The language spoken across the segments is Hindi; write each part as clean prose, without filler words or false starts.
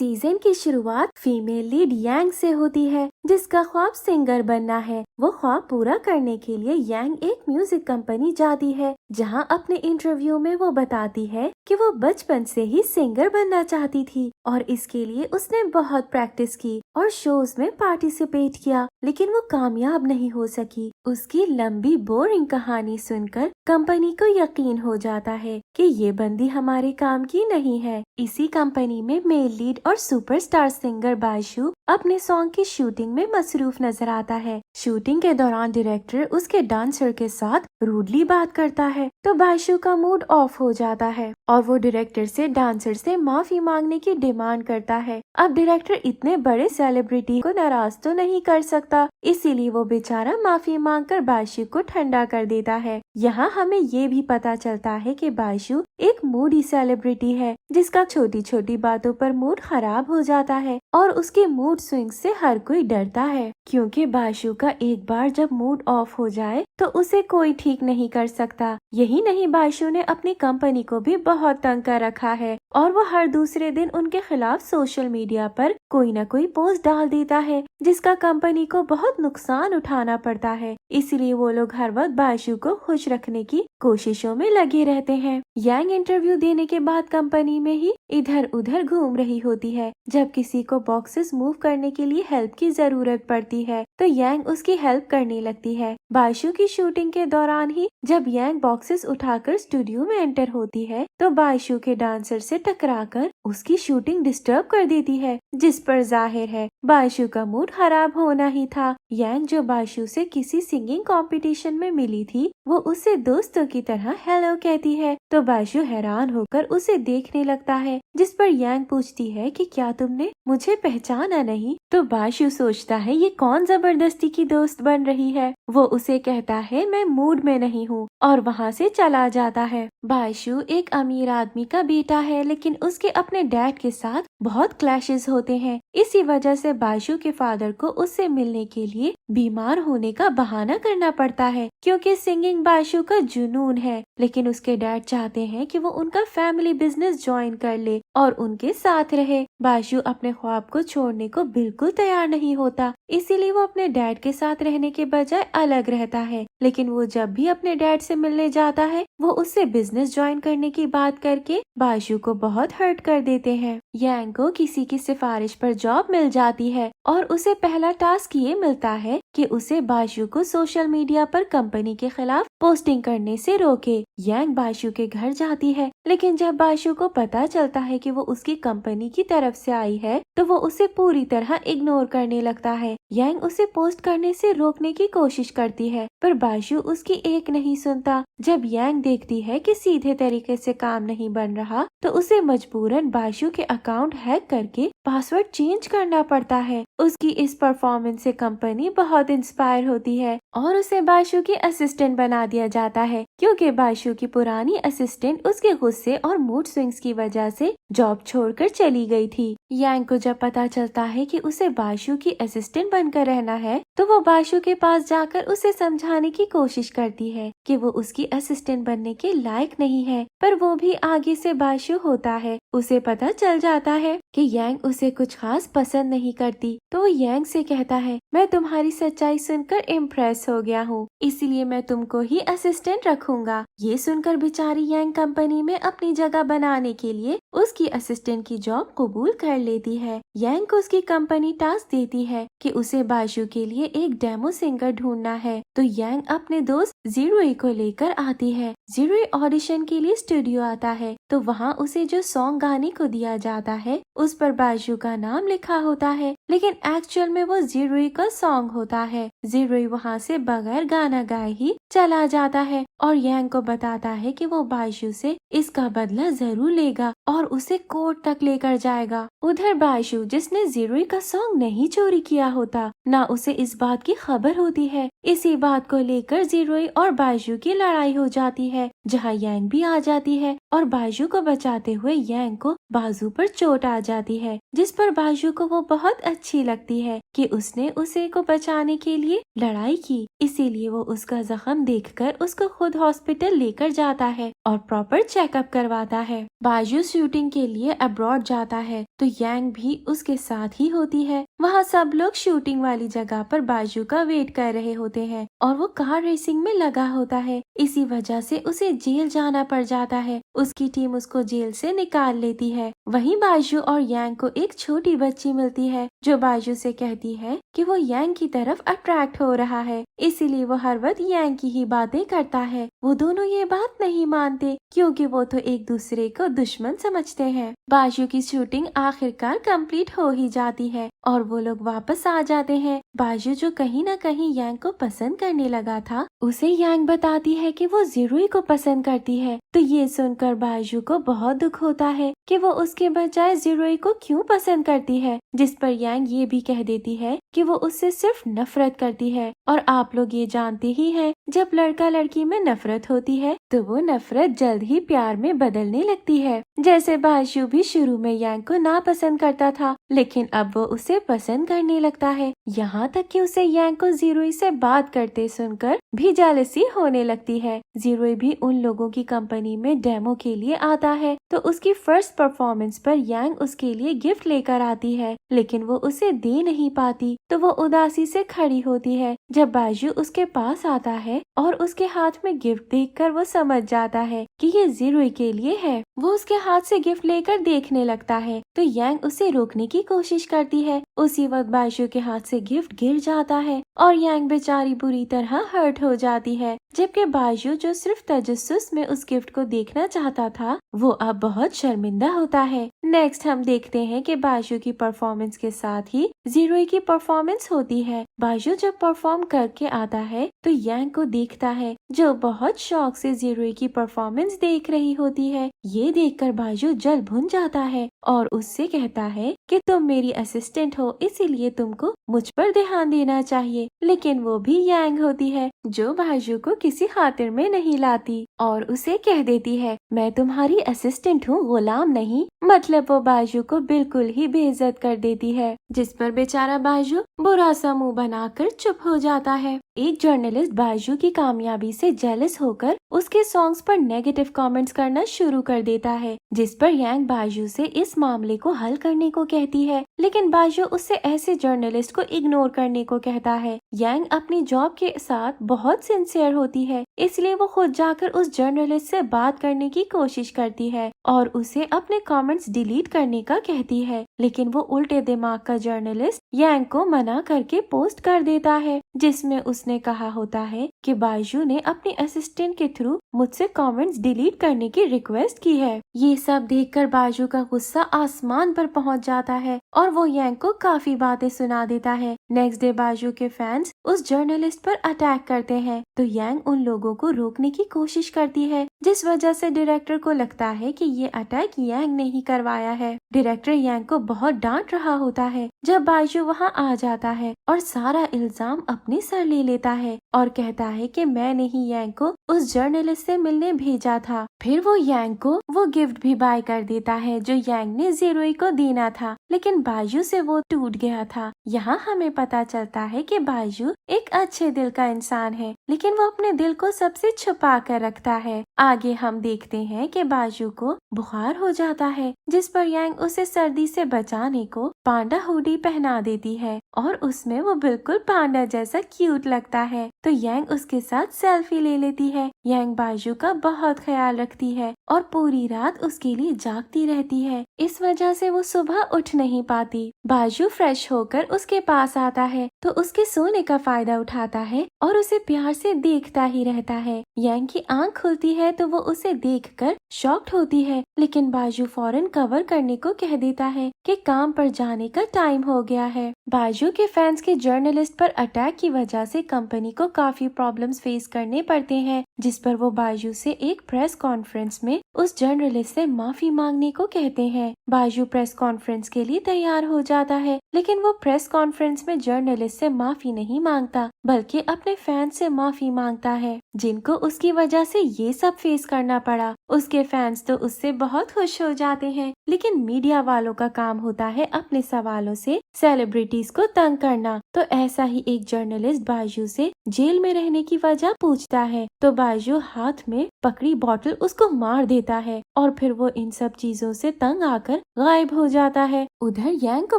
सीजन की शुरुआत फीमेल लीड यांग से होती है, जिसका ख्वाब सिंगर बनना है। वो ख्वाब पूरा करने के लिए यांग एक म्यूजिक कंपनी जाती है, जहां अपने इंटरव्यू में वो बताती है कि वो बचपन से ही सिंगर बनना चाहती थी और इसके लिए उसने बहुत प्रैक्टिस की और शोज में पार्टिसिपेट किया, लेकिन वो कामयाब नहीं हो सकी। उसकी लंबी बोरिंग कहानी सुनकर कंपनी को यकीन हो जाता है कि ये बंदी हमारे काम की नहीं है। इसी कंपनी में मेल लीड और सुपरस्टार सिंगर बायशू अपने सॉन्ग की शूटिंग में मसरूफ नजर आता है। शूटिंग के दौरान डायरेक्टर उसके डांसर के साथ रूडली बात करता है, तो बायशू का मूड ऑफ हो जाता है और वो डायरेक्टर से डांसर से माफी मांगने की डिमांड करता है। अब डायरेक्टर इतने बड़े सेलिब्रिटी को नाराज तो नहीं कर सकता, इसीलिए वो बेचारा माफी मांगकर बायशू को ठंडा कर देता है। यहाँ हमें ये भी पता चलता है कि बायशू एक मूडी सेलिब्रिटी है, जिसका छोटी छोटी बातों पर मूड खराब हो जाता है और उसके मूड स्विंग से हर कोई डरता है, क्योंकि बायशू का एक बार जब मूड ऑफ हो जाए तो उसे कोई ठीक नहीं कर सकता। यही नहीं, बायशू ने अपनी कंपनी को भी बहुत तंग कर रखा है और वो हर दूसरे दिन उनके खिलाफ सोशल मीडिया पर कोई न कोई पोस्ट डाल देता है, जिसका कंपनी को बहुत नुकसान उठाना पड़ता है। इसलिए वो लोग हर वक्त बायशू को खुश रखने की कोशिशों में लगे रहते हैं। यांग इंटरव्यू देने के बाद कंपनी में ही इधर उधर घूम रही होती है। जब किसी को बॉक्सेस मूव करने के लिए हेल्प की जरूरत पड़ती है तो यांग उसकी हेल्प करने लगती है। बायशू की शूटिंग के दौरान ही जब यांग बॉक्सेस उठाकर स्टूडियो में एंटर होती है तो बायशू के डांसर से टकराकर उसकी शूटिंग डिस्टर्ब कर देती है, जिस पर जाहिर है बायशू का मूड खराब होना ही था। यांग जो बायशू से किसी सिंगिंग कंपटीशन में मिली थी, वो उसे दोस्तों की तरह हेलो कहती है, तो बायशू हैरान होकर उसे देखने लगता है, जिस पर यांग पूछती है कि क्या तुमने मुझे पहचाना नहीं? तो बायशू सोचता है ये कौन जबरदस्ती की दोस्त बन रही है। वो उसे कहता है मैं मूड में नहीं हूँ और वहाँ से चला जाता है। बायशू एक अमीर आदमी का बेटा है, लेकिन उसके अपने डैड के साथ बहुत क्लैशेस होते हैं। इसी वजह से बायशू के फादर को उससे मिलने के लिए बीमार होने का बहाना करना पड़ता है, क्योंकि सिंगिंग बायशू का जुनून है। लेकिन उसके डैड चाहते हैं कि वो उनका फैमिली बिजनेस ज्वाइन कर ले और उनके साथ रहे। बायशू अपने ख्वाब को छोड़ने को बिल्कुल तैयार नहीं होता, इसीलिए वो अपने डैड के साथ रहने के बजाय अलग रहता है। लेकिन वो जब भी अपने डैड से मिलने जाता है, वो उससे बिजनेस ज्वाइन करने की बात करके बायशू को बहुत हर्ट कर देते हैं। यांग को किसी की सिफारिश पर जॉब मिल जाती है और उसे पहला टास्क ये मिलता है कि उसे बायशू को सोशल मीडिया पर कंपनी के खिलाफ पोस्टिंग करने से रोके। यांग बायशू के घर जाती है, लेकिन जब बायशू को पता चलता है कि वो उसकी कंपनी की तरफ से आई है तो वो उसे पूरी तरह इग्नोर करने लगता है। यांग उसे पोस्ट करने से रोकने की कोशिश करती है, पर बायशू उसकी एक नहीं सुनता। जब यांग देखती है कि सीधे तरीके से काम नहीं बन रहा तो उसे मजबूरन बायशू के अकाउंट हैक करके पासवर्ड चेंज करना पड़ता है। उसकी इस परफॉर्मेंस से कंपनी बहुत इंस्पायर होती है और उसे बायशू की असिस्टेंट बना दिया जाता है, क्योंकि बायशू की पुरानी असिस्टेंट उसके गुस्से और मूड स्विंग्स की वजह से जॉब छोड़कर चली गई थी। यांग को जब पता चलता है कि उसे बायशू की असिस्टेंट बनकर रहना है तो वो बायशू के पास जाकर उसे समझाने की कोशिश करती है कि वो उसकी असिस्टेंट बनने के लायक नहीं है, पर वो भी आगे से बायशू होता है। उसे पता चल जाता है कि यांग उसे कुछ खास पसंद नहीं करती, तो वो यांग से कहता है मैं तुम्हारी सच्चाई सुनकर इम्प्रेस हो गया हूँ, इसलिए मैं तुमको ही असिस्टेंट रखूंगा। ये सुनकर बेचारी यांग कंपनी में अपनी जगह बनाने के लिए उसकी असिस्टेंट की जॉब कबूल कर लेती है। यांग को उसकी कंपनी टास्क देती है कि उसे बायशू के लिए एक डेमो सिंगर ढूंढना है, तो यांग अपने दोस्त जीरुई को लेकर आती है। जीरुई ऑडिशन के लिए स्टूडियो आता है, तो वहाँ उसे जो सॉन्ग गाने को दिया जाता है उस पर बायशू का नाम लिखा होता है, लेकिन एक्चुअल में वो जीरुई का सॉन्ग होता है। जीरुई वहाँ से बगैर गाना गाए ही चला जाता है और यांग को बताता है कि वो बायशू से इसका बदला जरूर लेगा और उसे कोर्ट तक लेकर जाएगा। उधर बायशू, जिसने जीरुई का सॉन्ग नहीं चोरी किया होता, ना उसे इस बात की खबर होती है। इसी बात को लेकर जीरुई और बायशू की लड़ाई हो जाती है, जहाँ यांग भी आ जाती है और बायशू को बचाते हुए यांग को बाजू पर चोट आ जाती है, जिस पर बाजू को वो बहुत अच्छी लगती है कि उसने उसे को बचाने के लिए लड़ाई की। इसीलिए वो उसका जख्म देखकर उसको खुद हॉस्पिटल लेकर जाता है और प्रॉपर चेकअप करवाता है। बाजू शूटिंग के लिए अब्रॉड जाता है तो यांग भी उसके साथ ही होती है। वहाँ सब लोग शूटिंग वाली जगह पर बाजू का वेट कर रहे होते हैं और वो कार रेसिंग में लगा होता है। इसी वजह से उसे जेल जाना पड़ जाता है। उसकी टीम उसको जेल से निकाल लेती है। वहीं बाजू और यांग को एक छोटी बच्ची मिलती है जो बाजू से कहती है कि वो यांग की तरफ अट्रैक्ट हो रहा है, इसीलिए वो हर वक्त यांग की ही बातें करता है। वो दोनों ये बात नहीं मानते क्योंकि वो तो एक दूसरे को दुश्मन समझते हैं। बाजू की शूटिंग आखिरकार कंप्लीट हो ही जाती है और वो लोग वापस आ जाते हैं। बाजू जो कहीं न कहीं यांग को पसंद करने लगा था, उसे यांग बताती है कि वो ज़िरुई को पसंद करती है। तो ये सुनकर बाजू को बहुत दुख होता है कि वो उसके बजाय ज़िरुई को क्यों पसंद करती है, जिस पर यांग ये भी कह देती है कि वो उससे सिर्फ नफरत करती है। और आप लोग ये जानते ही हैं, जब लड़का लड़की में नफरत होती है तो वो नफरत जल्द ही प्यार में बदलने लगती है। जैसे बाजू भी शुरू में यांग को नापसंद करता था, लेकिन अब वो उसे पसंद करने लगता है। यहाँ तक कि उसे यांग को ज़िरुई से बात करते सुनकर भी जेलसी होने लगती है। ज़िरुई भी उन लोगों की कंपनी में डेमो के लिए आता है तो उसकी फर्स्ट परफॉर्मेंस पर यांग उसके लिए गिफ्ट लेकर आती है, लेकिन वो उसे दे नहीं पाती तो वो उदासी से खड़ी होती है। जब बाजू उसके पास आता है और उसके हाथ में गिफ्ट देखकर वो समझ जाता है कि ये ज़िरुई के लिए है। वो उसके हाथ से गिफ्ट लेकर देखने लगता है तो यांग उसे रोकने की कोशिश करती है। उसी वक्त बाजू के हाथ से गिफ्ट गिर जाता है और यांग बेचारी बुरी तरह हर्ट हो जाती है, जबकि बाजू जो सिर्फ तजस्सुस में उस गिफ्ट को देखना चाहता था, वो अब बहुत शर्मिंदा होता है। नेक्स्ट हम देखते हैं कि बाजू की परफॉर्मेंस के साथ ही ज़िरुई की परफॉर्मेंस होती है। बाजू जब परफॉर्म करके आता है तो यांग को देखता है, जो बहुत शौक से ज़िरुई की परफॉर्मेंस देख रही होती है। ये देखकर बाजू जल भुन जाता है और उससे कहता है कि तुम मेरी असिस्टेंट हो, इसीलिए तुमको मुझ पर ध्यान देना चाहिए। लेकिन वो भी यांग होती है जो बाजू को किसी खातिर में नहीं लाती और उसे कह देती है, मैं तुम्हारी असिस्टेंट हूँ, गुलाम नहीं। मतलब वो बाजू को बिल्कुल ही बेइज्जत कर देती है, जिस पर बेचारा बाजू बुरा सा मुंह बनाकर चुप हो जाता है। एक जर्नलिस्ट बाजू की कामयाबी से जेलस होकर उसके सॉन्ग्स पर नेगेटिव कमेंट्स करना शुरू कर देता है, जिस पर यांग बाजू से इस मामले को हल करने को कहती है, लेकिन बाजू उससे ऐसे जर्नलिस्ट को इग्नोर करने को कहता है। यांग अपनी जॉब के साथ बहुत सिंसियर होती है, इसलिए वो खुद जाकर उस जर्नलिस्ट से बात करने की कोशिश करती है और उसे अपने कमेंट्स डिलीट करने का कहती है, लेकिन वो उल्टे दिमाग का जर्नलिस्ट यांग को मना करके पोस्ट कर देता है, जिसमें उसने कहा होता है कि बाजू ने अपनी असिस्टेंट के थ्रू मुझसे कमेंट्स डिलीट करने की रिक्वेस्ट की है। ये सब देखकर बाजू का गुस्सा आसमान पर पहुंच जाता है और वो यांग को काफी बातें सुना देता है। नेक्स्ट डे बाजू के फैंस उस जर्नलिस्ट पर अटैक करते हैं तो यांग उन लोगों को रोकने की कोशिश करती है, जिस वजह से डायरेक्टर को लगता है कि ये अटैक यांग ने ही करवाया है। डायरेक्टर यांग को बहुत डांट रहा होता है जब बाजू वहाँ आ जाता है और सारा इल्जाम अपने सर ले लेता है और कहता है कि मैंने ही यांग को उस जर्नलिस्ट से मिलने भेजा था। फिर वो यांग को वो गिफ्ट भी बाय कर देता है जो यांग ने ज़िरुई को देना था, लेकिन बाजू से वो टूट गया था। यहाँ हमें पता चलता है कि बाजू एक अच्छे दिल का इंसान है, लेकिन वो अपने दिल को सबसे छुपा कर रखता है। आगे हम देखते हैं कि बाजू को बुखार हो जाता है, जिस पर यांग उसे सर्दी से बचाने को पांडा हुडी पहना देती है और उसमें वो बिल्कुल पांडा जैसा क्यूट लगता है। तो यांग उसके साथ सेल्फी ले लेती है। यांग बाजू का बहुत ख्याल रखती है और पूरी रात उसके लिए जागती रहती है। इस वजह से वो सुबह उठ नहीं पाती। बाजू फ्रेश होकर उसके पास आता है तो उसके सोने का फायदा उठाता है और उसे प्यार से देखता ही रहता है। यांग की आंख खुलती है तो वो उसे देखकर शॉक्ड होती है, लेकिन बाजू फौरन कवर करने को कह देता है कि काम पर जाने का टाइम हो गया है। बाजू के फैंस के जर्नलिस्ट पर अटैक की वजह से कंपनी को काफी प्रॉब्लम्स फेस करने पड़ते हैं, जिस पर वो बाजू से एक प्रेस कॉन्फ्रेंस में उस जर्नलिस्ट से माफी मांगने को कहते हैं। बाजू प्रेस कॉन्फ्रेंस के लिए तैयार हो जाता है, लेकिन वो प्रेस कॉन्फ्रेंस में जर्नलिस्ट से माफी नहीं मांगता बल्कि अपने फैंस से माफी मांगता है, जिनको उसकी वजह से ये सब फेस करना पड़ा। उसके फैंस तो उससे बहुत खुश हो जाते हैं, लेकिन मीडिया वालों का काम होता है अपने सवालों से सेलिब्रिटीज को तंग करना। तो ऐसा ही एक जर्नलिस्ट बायजू से जेल में रहने की वजह पूछता है, तो बायजू हाथ में पकड़ी बॉटल उसको मार देता है और फिर वो इन सब चीजों से तंग आकर गायब हो जाता है। उधर यांग को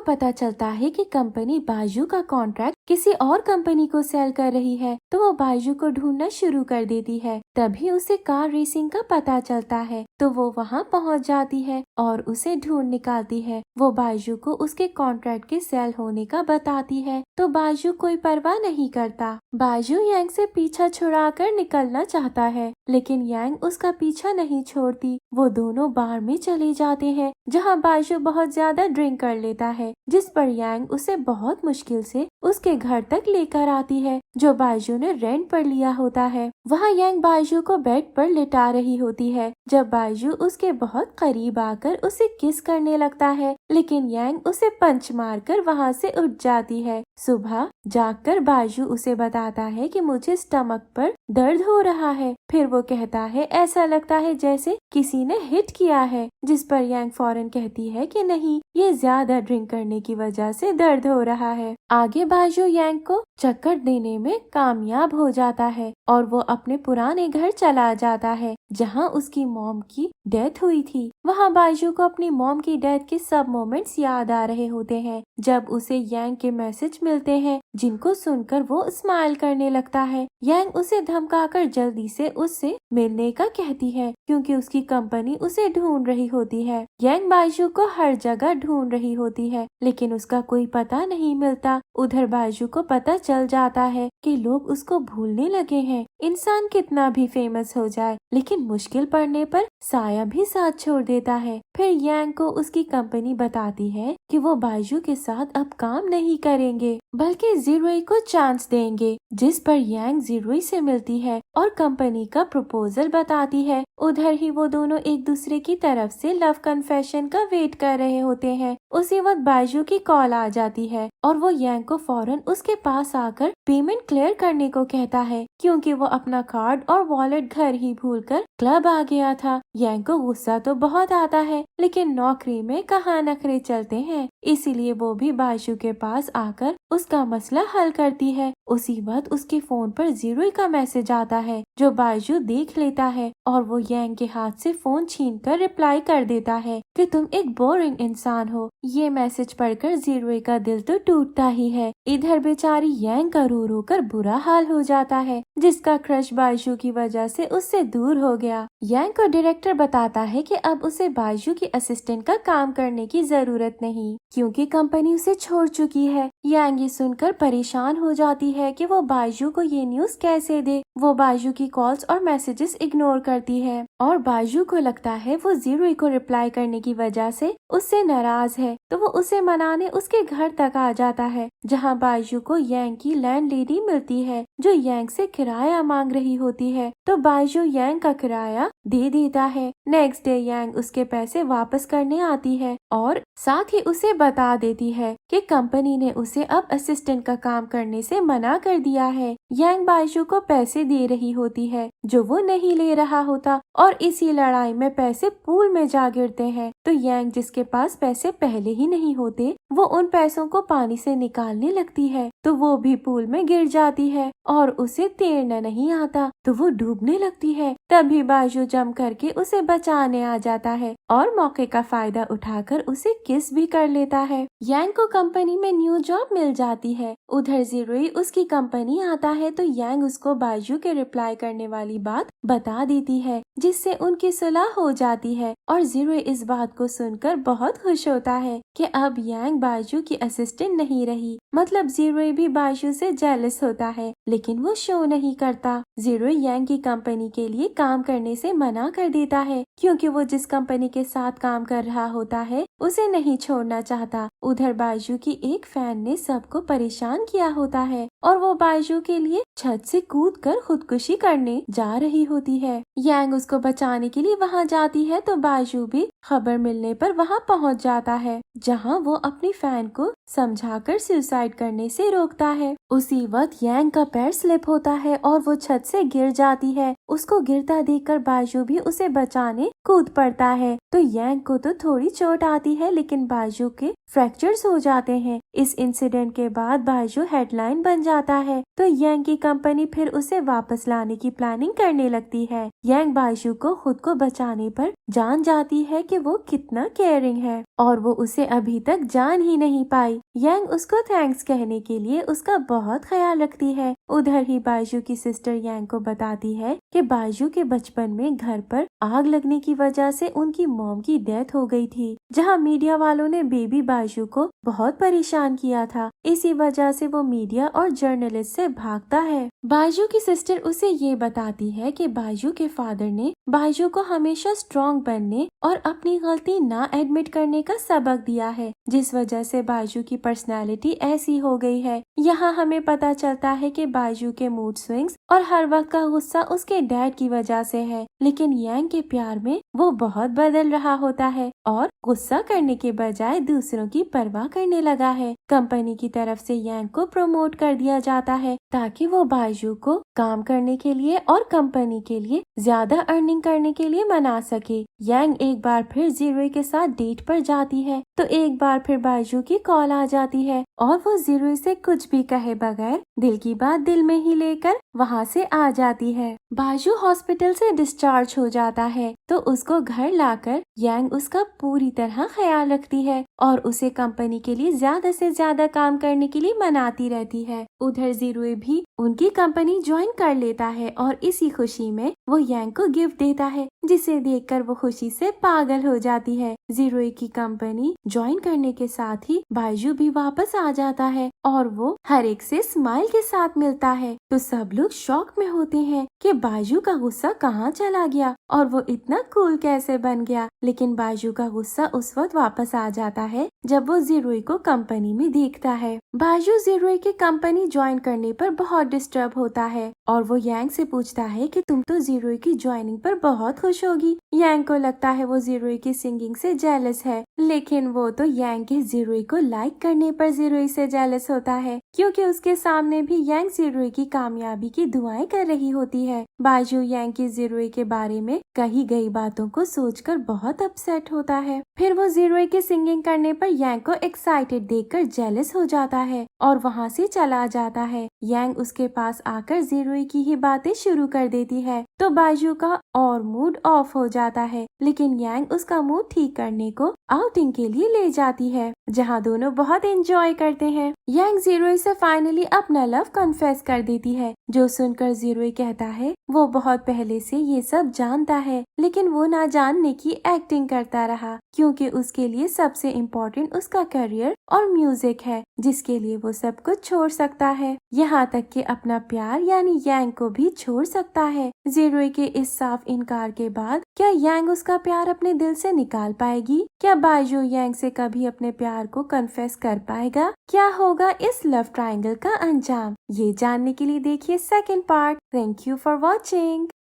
पता चलता है कि कंपनी बायजू का कॉन्ट्रैक्ट किसी और कंपनी को सेल कर रही है, तो वो बायजू को ढूंढना शुरू कर देती है। तभी उसे कार रेसिंग का पता चलता है, तो वो वहाँ पहुँच जाती है और उसे ढूंढ निकालती है। वो बायजू को उसके कॉन्ट्रैक्ट के सेल होने का बताती है, तो बायजू कोई परवाह नहीं करता। बायजू यांग से पीछा छुड़ाकर निकलना चाहता है, लेकिन यांग उसका पीछा नहीं छोड़ती। वो दोनों बार में चले जाते हैं, जहाँ बायजू बहुत ज्यादा ड्रिंक कर लेता है, जिस पर यांग उसे बहुत मुश्किल से उसके घर तक लेकर आती है, जो बायजू ने रेंट पर लिया होता है। वहाँ यांग बायजू को बेड पर लिटा रही होती है, जब बायजू उसके बहुत करीब आकर उसे किस करने लगता है, लेकिन यांग उसे पंच मारकर वहाँ से उठ जाती है। सुबह जागकर बायजू उसे बताता है कि मुझे स्टमक पर दर्द हो रहा है। फिर वो कहता है ऐसा लगता है जैसे किसी ने हिट किया है, जिस पर यांग फौरन कहती है कि नहीं, ये ज्यादा ड्रिंक करने की वजह से दर्द हो रहा है। आगे बायजू यांग को चक्कर देने में कामयाब हो जाता है और वो अपने पुराने घर चला जाता है, जहाँ उसकी मॉम की डेथ हुई थी। वहाँ बायजू को अपनी मॉम की डेथ के सब मोमेंट्स याद आ रहे होते हैं, जब उसे यांग के मैसेज मिलते हैं, जिनको सुनकर वो स्माइल करने लगता है। यांग उसे धमकाकर जल्दी से उससे मिलने का कहती है, क्योंकि उसकी कंपनी उसे ढूंढ रही होती है। यांग बायजू को हर जगह ढूंढ रही होती है, लेकिन उसका कोई पता नहीं मिलता। उधर बायजू को पता चल जाता है कि लोग उसको भूलने लगे हैं। इंसान कितना भी फेमस हो जाए, लेकिन मुश्किल पड़ने पर साया भी साथ छोड़ देता है। फिर यांग को उसकी कंपनी बताती है कि वो बायजू के साथ अब काम नहीं करेंगे, बल्कि ज़ीरोई को चांस देंगे, जिस पर यांग ज़ीरोई से मिलती है और कंपनी का प्रपोजल बताती है। उधर ही वो दोनों एक दूसरे की तरफ से लव कन्फेशन का वेट कर रहे होते हैं। उसी वक्त बायजू की कॉल आ जाती है और वो यांग को फौरन उसके पास आकर पेमेंट क्लियर करने को कहता है, क्योंकि वो अपना कार्ड और वॉलेट घर ही भूलकर क्लब आ गया था। यांग को गुस्सा तो बहुत आता है, लेकिन नौकरी में कहाँ नखरे चलते हैं, इसीलिए वो भी बायजू के पास आकर उसका मसला हल करती है। उसी वक्त उसके फोन पर ज़ीरोई का मैसेज आता है, जो बायजू देख लेता है और वो यांग के हाथ से फोन छीनकर रिप्लाई कर देता है कि तुम एक बोरिंग इंसान हो। ये मैसेज पढ़कर ज़ीरोई का दिल तो टूटता ही है। इधर बेचारी यांग का रो रो कर बुरा हाल हो जाता है, जिसका क्रश बायजू की वजह से उससे दूर हो गया। यांग को डायरेक्टर बताता है कि अब उसे बायजू की असिस्टेंट का काम करने की जरूरत नहीं, क्योंकि कंपनी उसे छोड़ चुकी है। यांग ये सुनकर परेशान हो जाती है कि वो बायजू को ये न्यूज कैसे दे। वो बायजू की कॉल्स और मैसेजेस इग्नोर करती है और बायजू को लगता है वो ज़ीरोई को रिप्लाई करने की वजह से उससे नाराज है, तो वो उसे मनाने उसके घर तक आ जाता है, जहाँ बायजू को यांग की लैंडलेडी मिलती है, जो यांग से किराया मांग रही होती है। तो बायजू यांग का किराया दे देता है। नेक्स्ट डे यांग उसके पैसे वापस करने आती है और साथ ही उसे बता देती है कि कंपनी ने उसे अब असिस्टेंट का काम करने से मना कर दिया है। यांग बायजू को पैसे दे रही होती है, जो वो नहीं ले रहा होता, और इसी लड़ाई में पैसे पूल में जा गिरते हैं। तो यांग, जिसके पास पैसे पहले ही नहीं होते, वो उन पैसों को पानी से निकालने लगती है, तो वो भी पूल में गिर जाती है और उसे तैरना नहीं आता, तो वो डूबने लगती है। तभी बायजू जम करके उसे बचाने आ जाता है और मौके का फायदा उठाकर उसे किस भी कर लेता है। यांग को कंपनी में न्यू जॉब मिल जाती है। उधर ज़ीरोई उसकी कंपनी आता है, तो यांग उसको बायजू के रिप्लाई करने वाली बात बता देती है, जिससे उनकी सुलह हो जाती है और ज़ीरोई इस बात को सुनकर बहुत खुश होता है कि अब यांग बायजू की असिस्टेंट नहीं रही। मतलब ज़ीरोई भी बायजू से जेलस होता है, लेकिन वो शो नहीं करता। ज़ीरोई यांग की कंपनी के लिए काम करने से मना कर देता है, क्योंकि वो जिस कंपनी के साथ काम कर रहा होता है उसे नहीं छोड़ना चाहता। चाहता। उधर बाइजू की एक फैन ने सबको परेशान किया होता है और वो बाइजू के लिए छत से कूदकर खुदकुशी करने जा रही होती है। यांग उसको बचाने के लिए वहाँ जाती है तो बाइजू भी खबर मिलने पर वहाँ पहुँच जाता है, जहाँ वो अपनी फैन को समझाकर सुसाइड करने से रोकता है। उसी वक्त यांग का पैर स्लिप होता है और वो छत से गिर जाती है। उसको गिरता देखकर बाइजू भी उसे बचाने कूद पड़ता है। तो यांग को तो थोड़ी चोट आती है, लेकिन बाइजू के फ्रैक्चर्स हो जाते हैं। इस इंसिडेंट के बाद बाइजू हेडलाइन बन जाता है। तो यांग की कंपनी फिर उसे वापस लाने की प्लानिंग करने लगती है। यांग बाइजू को खुद को बचाने पर जान जाती है कि वो कितना केयरिंग है और वो उसे अभी तक जान ही नहीं पाई। यांग उसको थैंक्स कहने के लिए उसका बहुत ख्याल रखती है। उधर ही बाइजू की सिस्टर यांग को बताती है कि बाइजू के बचपन में घर पर आग लगने की वजह से उनकी मॉम की डेथ हो गई थी, जहां मीडिया वालों ने बेबी बाइजू को बहुत परेशान किया था। इसी वजह से वो मीडिया और जर्नलिस्ट से भागता है। बाइजू की सिस्टर उसे ये बताती है कि बाइजू के फादर ने बाइजू को हमेशा स्ट्रॉन्ग बनने और अपनी गलती ना एडमिट करने का सबक दिया है, जिस वजह से बाइजू की पर्सनालिटी ऐसी हो गई है। यहाँ हमें पता चलता है कि बाइजू के मूड स्विंग्स और हर वक्त का गुस्सा उसके डैड की वजह से है, लेकिन यांग के प्यार में वो बहुत बदल रहा होता है और गुस्सा करने के बजाय दूसरों की परवाह करने लगा है। कंपनी की तरफ से यांग को प्रमोट कर दिया जाता है ताकि वो बाइजू को काम करने के लिए और कंपनी के लिए ज्यादा अर्निंग करने के लिए मना सके। यांग एक बार फिर जीरोई के साथ डेट पर जाती है तो एक बार फिर बाइजू की कॉल आ जाती है और वो जीरोई से कुछ भी कहे बगैर दिल की बात दिल में ही लेकर वहाँ से आ जाती है। बाइजू हॉस्पिटल से डिस्चार्ज हो जाता है तो उसको घर लाकर यांग उसका पूरी तरह ख्याल रखती है और उसे कंपनी के लिए ज्यादा से ज्यादा काम करने के लिए मनाती रहती है। उधर जीरोई भी उनकी कंपनी ज्वाइन कर लेता है और इसी खुशी में वो यांग को गिफ्ट देता है, जिसे देखकर वो खुशी से पागल हो जाती है। जीरोई की कंपनी ज्वाइन करने के साथ ही बाइजू भी वापस आ जाता है और वो हर एक से स्माइल के साथ मिलता है। तो सब लोग शॉक में होते हैं कि बाइजू का गुस्सा कहाँ चला गया और वो इतना कूल कैसे बन गया। लेकिन बाइजू का गुस्सा उस वक्त वापस आ जाता है जब वो जीरोई को कंपनी में देखता है। बाइजू जीरोई की कंपनी ज्वाइन करने पर बहुत डिस्टर्ब होता है और वो यांग से पूछता है कि तुम तो जीरोई की ज्वाइनिंग पर बहुत खुश होगी। यांग को लगता है वो जीरोई की सिंगिंग से जेलस है, लेकिन वो तो यांग के जीरोई को लाइक करने पर जीरोई से जेलस होता है, क्योंकि उसके सामने भी यांग जीरोई की कामयाबी की दुआएं कर रही होती है। बाइजू यांग की जीरोई के बारे में कही गई बातों को सोचकर बहुत अपसेट होता है। फिर वो जीरोई की सिंगिंग करने पर यांग को एक्साइटेड देखकर जेलस हो जाता है और वहाँ से चला जाता है। यांग उसके पास आकर जीरोई की ही बातें शुरू कर देती है तो बाइजू का और मूड ऑफ हो जाता है, लेकिन यांग उसका मूड ठीक करने को आउटिंग के लिए ले जाती है, जहाँ दोनों बहुत एंजॉय करते हैं। यांग जीरोई से फाइनली अपना लव कन्फेस कर देती है, जो सुनकर जीरोई कहता है वो बहुत पहले से ये सब जानता है, लेकिन वो ना जानने की एक्टिंग करता रहा, क्योंकि उसके लिए सबसे इम्पोर्टेंट उसका करियर और म्यूजिक है, जिसके लिए वो सब कुछ छोड़ सकता है, यहाँ तक कि अपना प्यार यानी यांग को भी छोड़ सकता है। जीरोई के इस साफ इनकार के बाद क्या यांग उसका प्यार अपने दिल से निकाल पाएगी? क्या बाइजू यांग से कभी अपने प्यार को कन्फेस कर पाएगा? क्या होगा इस लव ट्रायंगल का अंजाम? ये जानने के लिए देखिए second part. Thank you for watching.